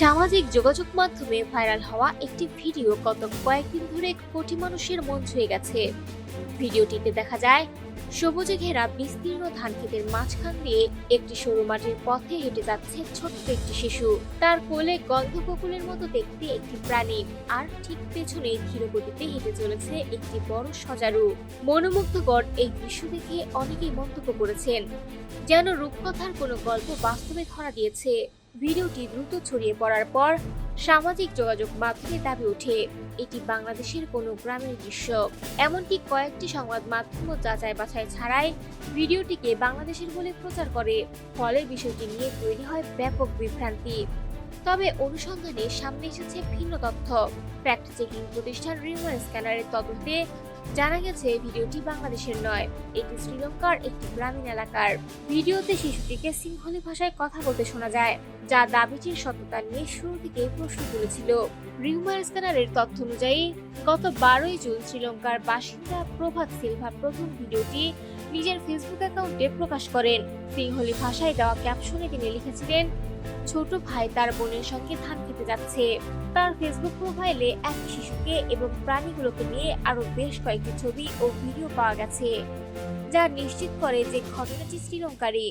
সামাজিক যোগাযোগ মাধ্যমে ভাইরাল হওয়া একটি ভিডিও গত কয়েকদিন ধরে কোটি মানুষের মন ছুঁয়ে গেছে। ভিডিওটিতে দেখা যায় সবুজে ঘেরা বিস্তীর্ণ ধানক্ষেতের মাঝখান দিয়ে একটি সরু মাটির পথে হেঁটে যাচ্ছে ছোট্ট একটি শিশু। তার কোলে গন্ধবকুলের মতো দেখতে একটি প্রাণী, আর ঠিক পেছনে ধীর গতিতে হেঁটে চলেছে একটি বড় সজারু। মনোমুগ্ধকর এই দৃশ্য দেখে অনেকেই মন্তব্য করেছেন, যেন রূপকথার কোনো গল্প বাস্তবে ধরা দিয়েছে। ভিডিওটি দ্রুত ছড়িয়ে পড়ার পর সামাজিক যোগাযোগ মাধ্যমে দাবি ওঠে এটি বাংলাদেশের কোনো গ্রামের দৃশ্য। এমনকি কয়েকটি সংবাদ মাধ্যম যাচাই বাছাই ছাড়াই ভিডিওটিকে বাংলাদেশের বলে প্রচার করে, ফলে বিষয়টি নিয়ে তৈরি হয় ব্যাপক বিভ্রান্তি। তবে অনুসন্ধানে সামনে এসেছে ভিন্ন তথ্য। ফ্যাক্ট চেকিং প্রতিষ্ঠান রিউমার স্ক্যানারের তদন্তে জানা গেছে ভিডিওটি বাংলাদেশের নয়, এটি শ্রীলঙ্কার একটি গ্রামীণ এলাকার। ভিডিওতে শিশুটিকে সিংহলি ভাষায় কথা বলতে শোনা যায়, যা দাবিটির সত্যতা নিয়ে শুরু থেকে প্রশ্ন তুলেছিল। রিউমার স্ক্যানারের তথ্য অনুযায়ী গত 12 জুন শ্রীলঙ্কার বাসিন্দা প্রভাত সিলভা প্রথম ভিডিওটি নিজের ফেসবুক অ্যাকাউন্টে প্রকাশ করেন। সিংহলি ভাষায় দেওয়া ক্যাপশনে তিনি লিখেছিলেন, ছোট ভাই তার বোনের সঙ্গে ধান খেতে যাচ্ছে। তার ফেসবুক প্রোফাইলে এক শিশুকে এবং প্রাণীগুলোকে নিয়ে আরো বেশ কয়েকটি ছবি ও ভিডিও পাওয়া গেছে, যা নিশ্চিত করে যে ঘটনাটি শ্রীলঙ্কারই।